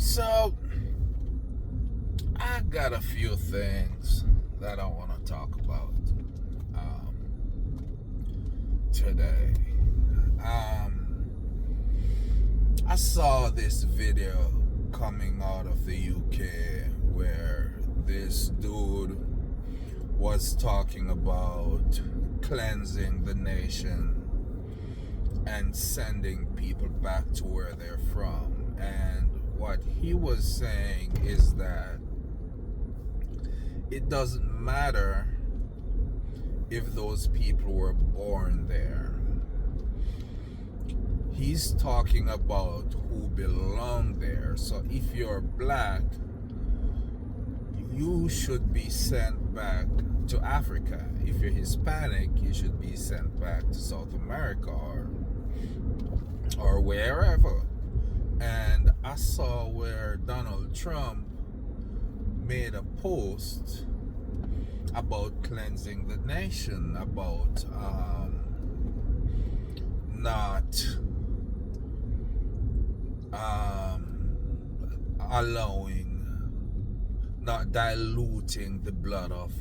So, I got a few things that I want to talk about today. I saw this video coming out of the UK where this dude was talking about cleansing the nation and sending people back to where they're from. And what he was saying is that it doesn't matter if those people were born there. He's talking about who belong there. So if you're black, you should be sent back to Africa. If you're Hispanic, you should be sent back to South America or wherever. And I saw where Donald Trump made a post about cleansing the nation, about not not diluting the blood of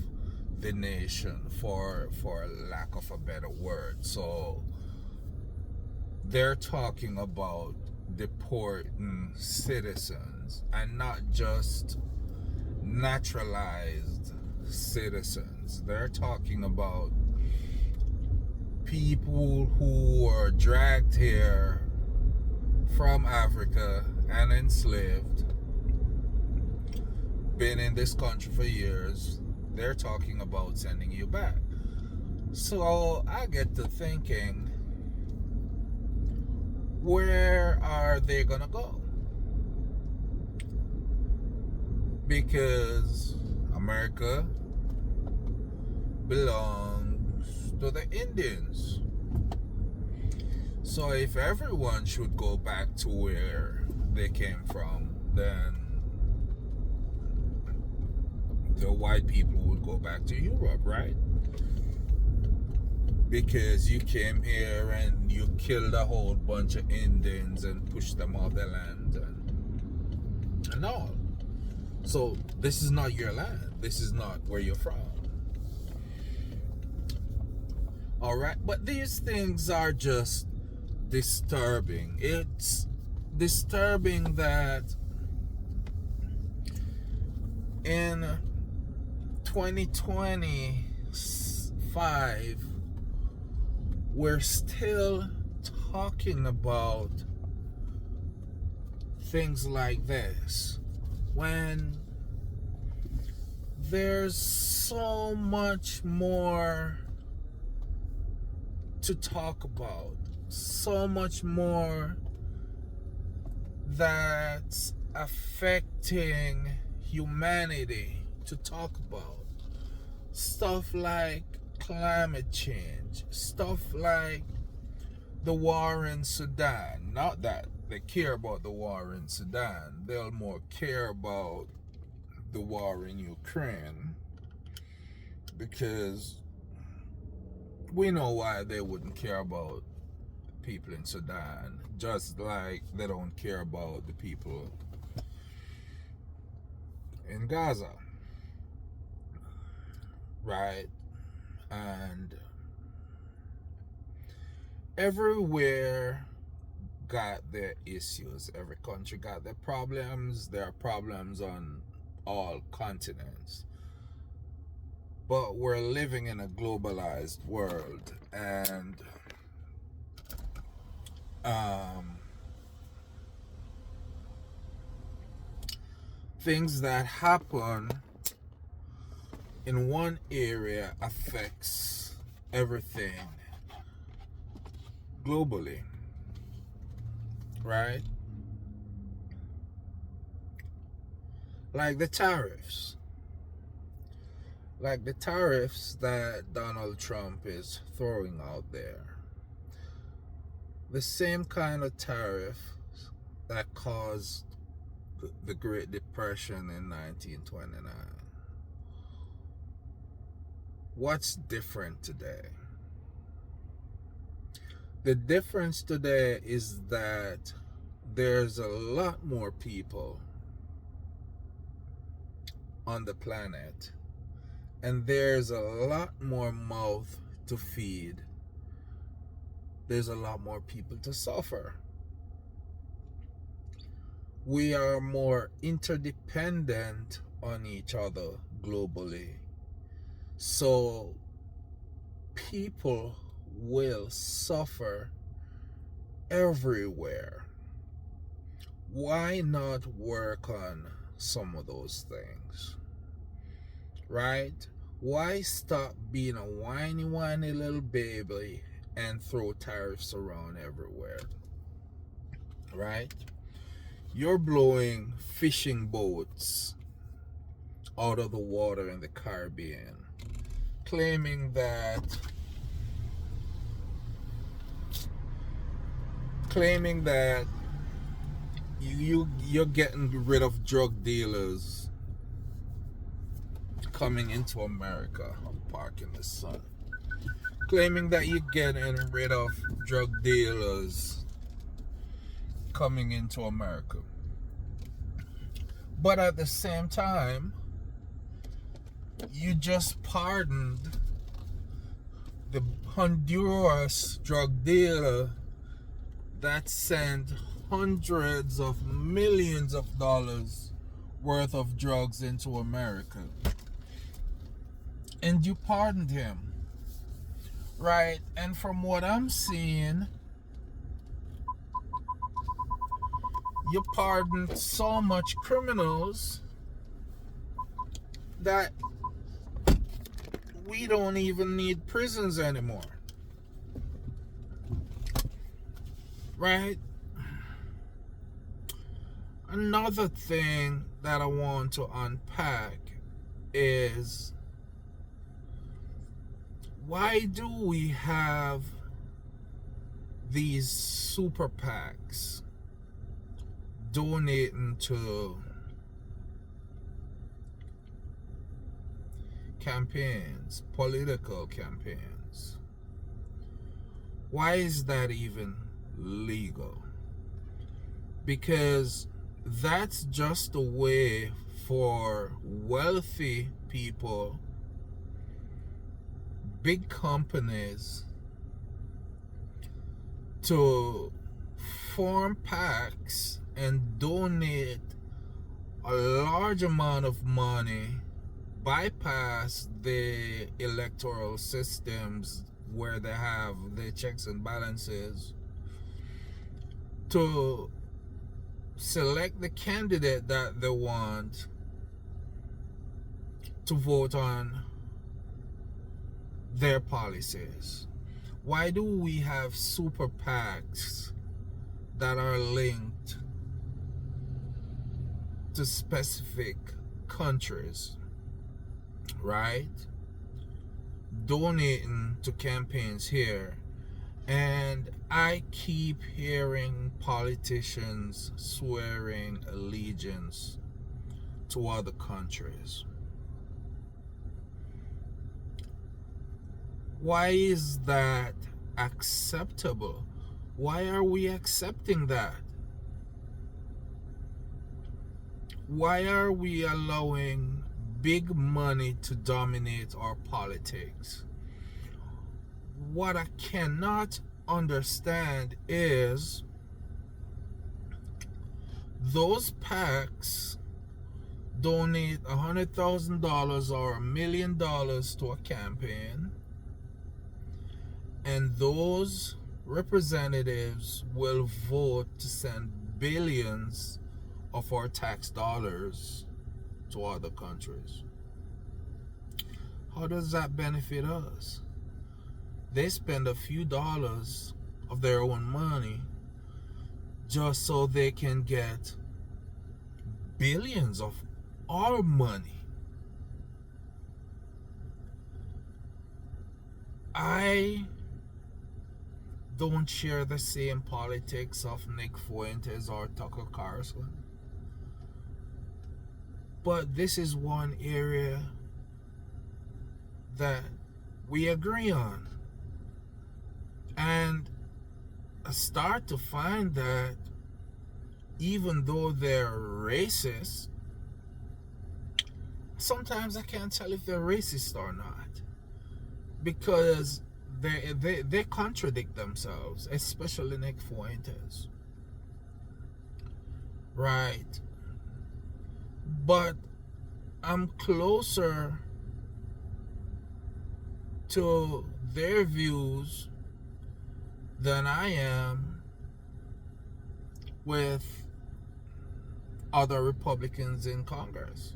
the nation, for lack of a better word. So they're talking about deporting citizens, and not just naturalized citizens. They're talking about people who were dragged here from Africa and enslaved, been in this country for years. They're talking about sending you back. So I get to thinking, where are they gonna go? Because America belongs to the Indians. So if everyone should go back to where they came from, then the white people would go back to Europe, right? Because you came here and you killed a whole bunch of Indians and pushed them off their land and all. So this is not your land. This is not where you're from. All right, but these things are just disturbing. It's disturbing that in 2025 we're still talking about things like this, when there's so much more to talk about, so much more that's affecting humanity to talk about. Stuff like climate change, stuff like the war in Sudan. Not that they care about the war in Sudan, they'll more care about the war in Ukraine, because we know why they wouldn't care about people in Sudan, just like they don't care about the people in Gaza, right? And everywhere got their issues. Every country got their problems. There are problems on all continents. But we're living in a globalized world, and things that happen in one area affects everything globally, right? Like the tariffs. Like the tariffs that Donald Trump is throwing out there. The same kind of tariff that caused the Great Depression in 1929. What's different today? The difference today is that there's a lot more people on the planet, and there's a lot more mouth to feed. There's a lot more people to suffer. We are more interdependent on each other globally. So people will suffer everywhere. Why not work on some of those things? Right? Why stop being a whiny little baby and throw tariffs around everywhere? Right? You're blowing fishing boats out of the water in the Caribbean, claiming that you're getting rid of drug dealers coming into America. I'm parking the sun. Claiming that you're getting rid of drug dealers coming into America. But at the same time, you just pardoned the Honduras drug dealer that sent hundreds of millions of dollars worth of drugs into America. And you pardoned him. Right? And from what I'm seeing, you pardoned so much criminals that we don't even need prisons anymore. Right? Another thing that I want to unpack is, why do we have these super PACs donating to campaigns, political campaigns? Why is that even legal? Because that's just a way for wealthy people, big companies, to form PACs and donate a large amount of money, bypass the electoral systems where they have the checks and balances, to select the candidate that they want to vote on their policies. Why do we have super PACs that are linked to specific countries, right? Donating to campaigns here. And I keep hearing politicians swearing allegiance to other countries. Why is that acceptable? Why are we accepting that? Why are we allowing big money to dominate our politics? What I cannot understand is those PACs donate $100,000 or $1 million to a campaign, and those representatives will vote to send billions of our tax dollars to other countries. How does that benefit us? They spend a few dollars of their own money just so they can get billions of our money. I don't share the same politics of Nick Fuentes or Tucker Carlson, but this is one area that we agree on. And I start to find that even though they're racist, sometimes I can't tell if they're racist or not, because they contradict themselves, especially Nick Fuentes. Right. But I'm closer to their views than I am with other Republicans in Congress.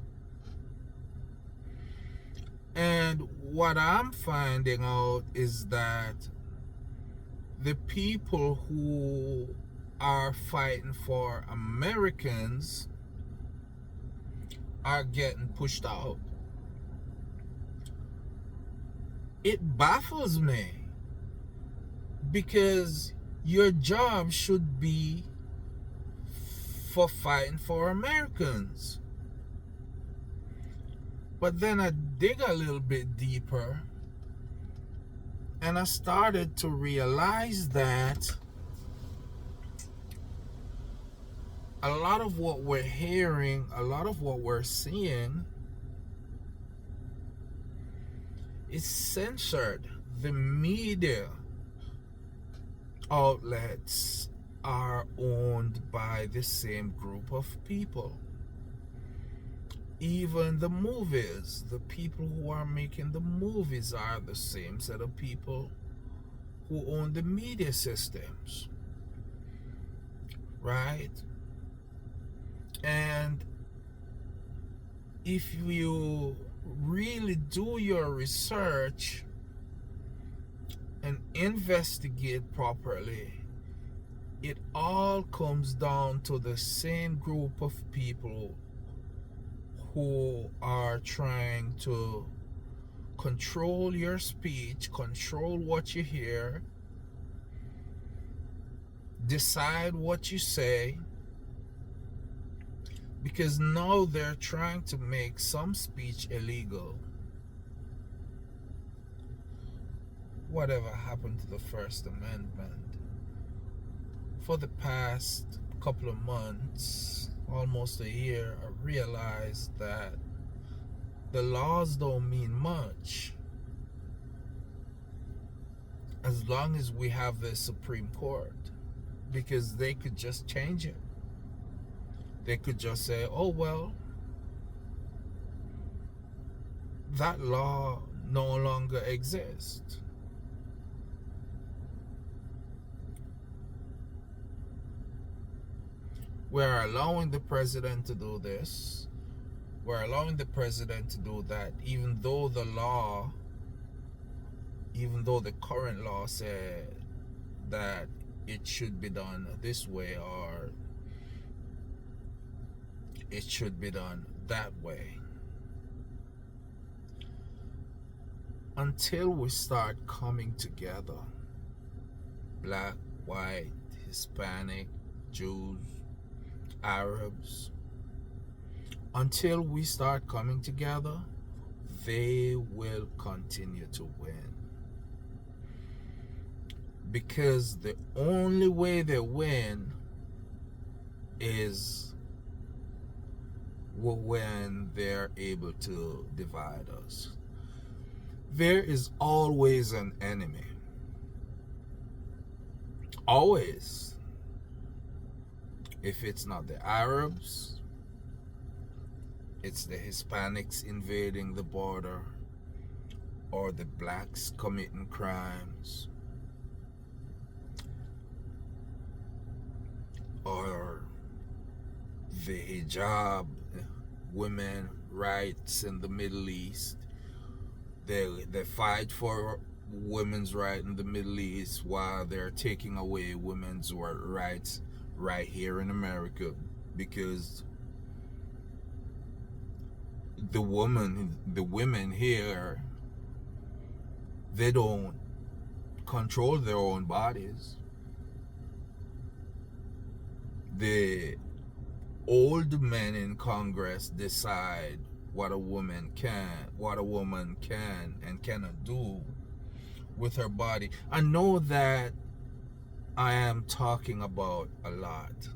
And what I'm finding out is that the people who are fighting for Americans are getting pushed out. It baffles me, because your job should be for fighting for Americans. But then I dig a little bit deeper, and I started to realize that a lot of what we're hearing, a lot of what we're seeing is censored. The media outlets are owned by the same group of people. Even the movies, the people who are making the movies are the same set of people who own the media systems, right? And if you really do your research and investigate properly, it all comes down to the same group of people who are trying to control your speech, control what you hear, decide what you say, because now they're trying to make some speech illegal. Whatever happened to the First Amendment? For the past couple of months, almost a year, I realized that the laws don't mean much as long as we have the Supreme Court, because they could just change it. They could just say, oh, well, that law no longer exists. We're allowing the president to do this. We're allowing the president to do that, even though the current law said that it should be done this way or it should be done that way. Until we start coming together, black, white, Hispanic, Jews, Arabs, until we start coming together, they will continue to win. Because the only way they win is when they're able to divide us. There is always an enemy. Always. If it's not the Arabs, it's the Hispanics invading the border, or the blacks committing crimes, or the hijab, women rights in the Middle East. They fight for women's rights in the Middle East while they're taking away women's rights right here in America, because the women here, they don't control their own bodies. The old men in Congress decide what a woman can and cannot do with her body. I know that I am talking about a lot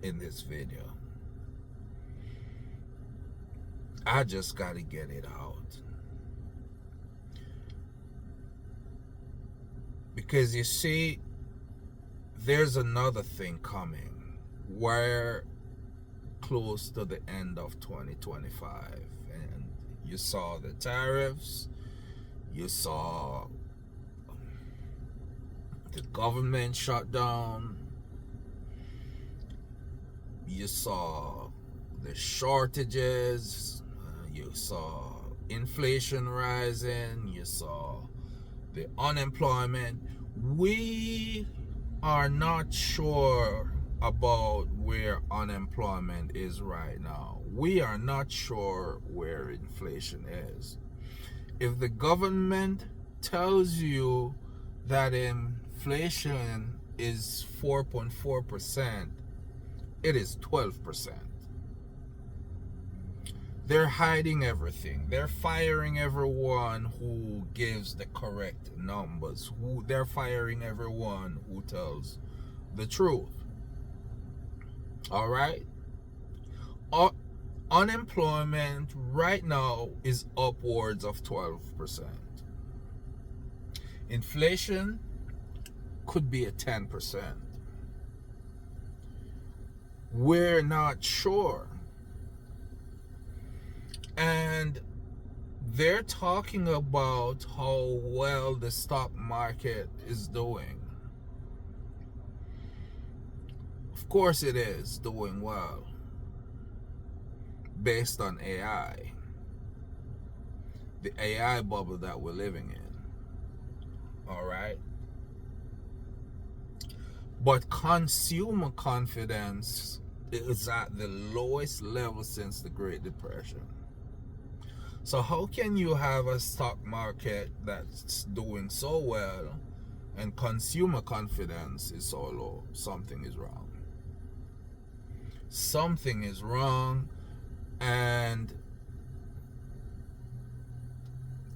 in this video, I just gotta get it out. Because you see, there's another thing coming. We're close to the end of 2025, and you saw the tariffs, you saw the government shut down, you saw the shortages, you saw inflation rising, you saw the unemployment. We are not sure about where unemployment is right now. We are not sure where inflation is. If the government tells you that inflation is 4.4%, it is 12%. They're hiding everything. They're firing everyone who gives the correct numbers. They're firing everyone who tells the truth. All right? Unemployment right now is upwards of 12%. Inflation could be at 10%. We're not sure. And they're talking about how well the stock market is doing. Of course it is doing well, based on AI. The AI bubble that we're living in. All right? But consumer confidence is at the lowest level since the Great Depression. So how can you have a stock market that's doing so well and consumer confidence is so low? Something is wrong. Something is wrong, and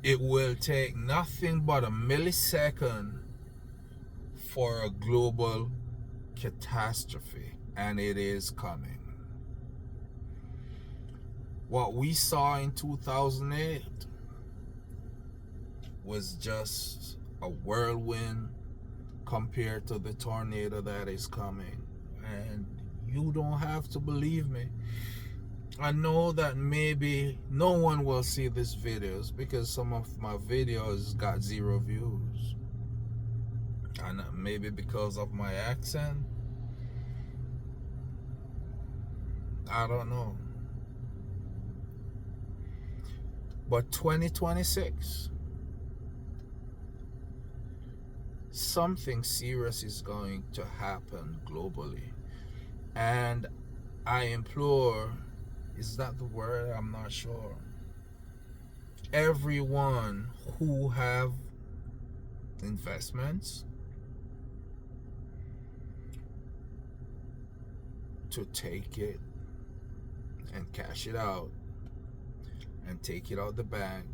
it will take nothing but a millisecond for a global catastrophe, and it is coming. What we saw in 2008 was just a whirlwind compared to the tornado that is coming. And you don't have to believe me. I know that maybe no one will see these videos because some of my videos got 0 views. And maybe because of my accent. I don't know. But 2026, something serious is going to happen globally. And I implore, is that the word? I'm not sure. Everyone who have investments to take it and cash it out and take it out the bank.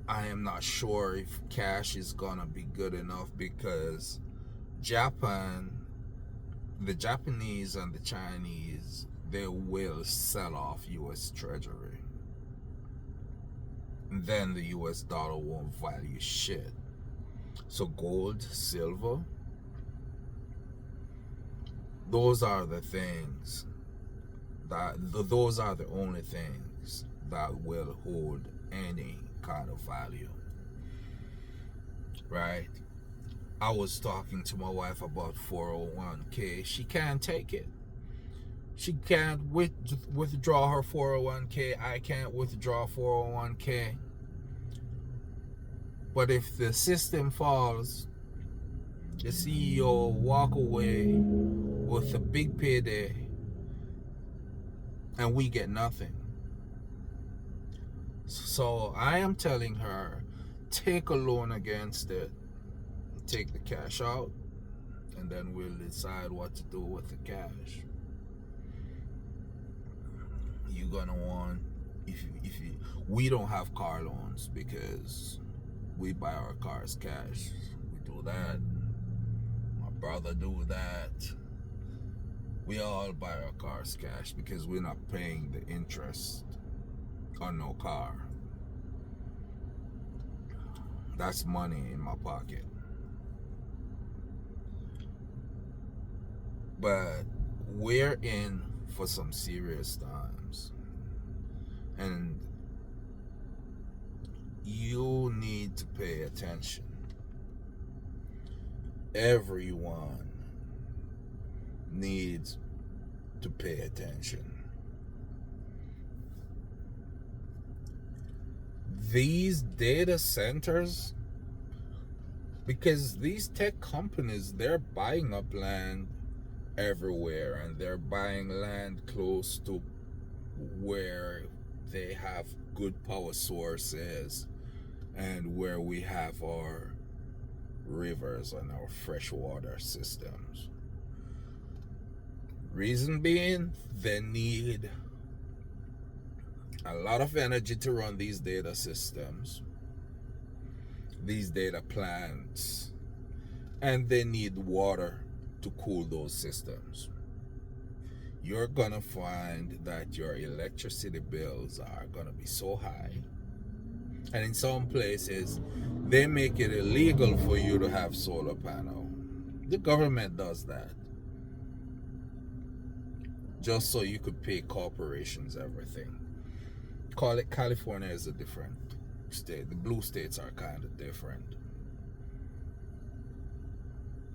I am not sure if cash is gonna be good enough because Japan, the Japanese and the Chinese, they will sell off US Treasury. And then the US dollar won't value shit. So gold, silver, those are the things those are the only things that will hold any kind of value, right? I was talking to my wife about 401k. She can't take it. She can't withdraw her 401k. I can't withdraw 401k. But if the system falls, the CEO walk away with a big payday and we get nothing. So I am telling her, take a loan against it, take the cash out, and then we'll decide what to do with the cash. You're gonna want, if we don't have car loans because we buy our cars cash. We do that. My brother do that. We all buy our cars cash because we're not paying the interest on no car. That's money in my pocket. But we're in for some serious times. And you need to pay attention. Everyone needs to pay attention. These data centers, because these tech companies, they're buying up land everywhere, and they're buying land close to where they have good power sources and where we have our rivers and our freshwater systems. Reason being, they need a lot of energy to run these data systems, these data plants, and they need water to cool those systems. You're gonna find that your electricity bills are gonna be so high, and in some places they make it illegal for you to have solar panel. The government does that just so you could pay corporations everything. Call it California is a different state. The blue states are kind of different.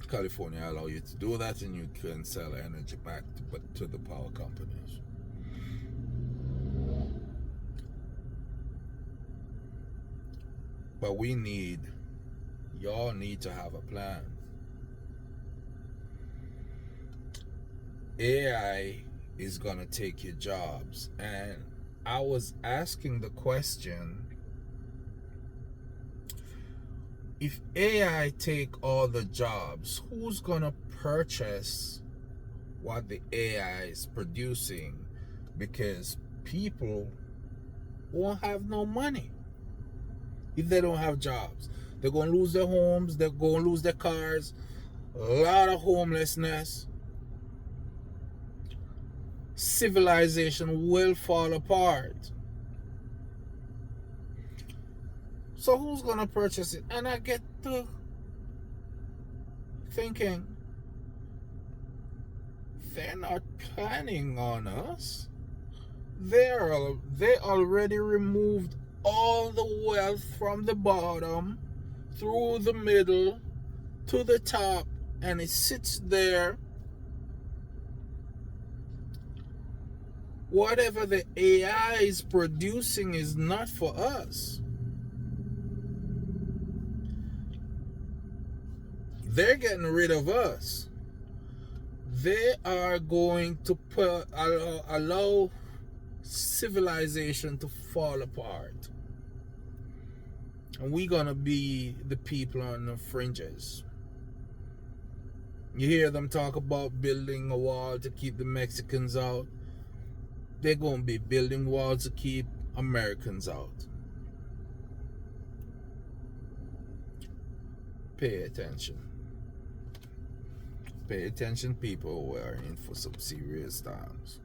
California allow you to do that, and you can sell energy back to the power companies. But y'all need to have a plan. AI is gonna take your jobs, and I was asking the question, if AI take all the jobs, who's gonna purchase what the AI is producing? Because people won't have no money if they don't have jobs. They're gonna lose their homes, they're gonna lose their cars, a lot of homelessness. Civilization will fall apart. So who's gonna purchase it? And I get to thinking, they're not planning on us. They already removed all the wealth from the bottom through the middle to the top, and it sits there. Whatever the AI is producing is not for us. They're getting rid of us. They are going to allow civilization to fall apart. And we're going to be the people on the fringes. You hear them talk about building a wall to keep the Mexicans out. They're going to be building walls to keep Americans out. Pay attention. Pay attention, people. We are in for some serious times.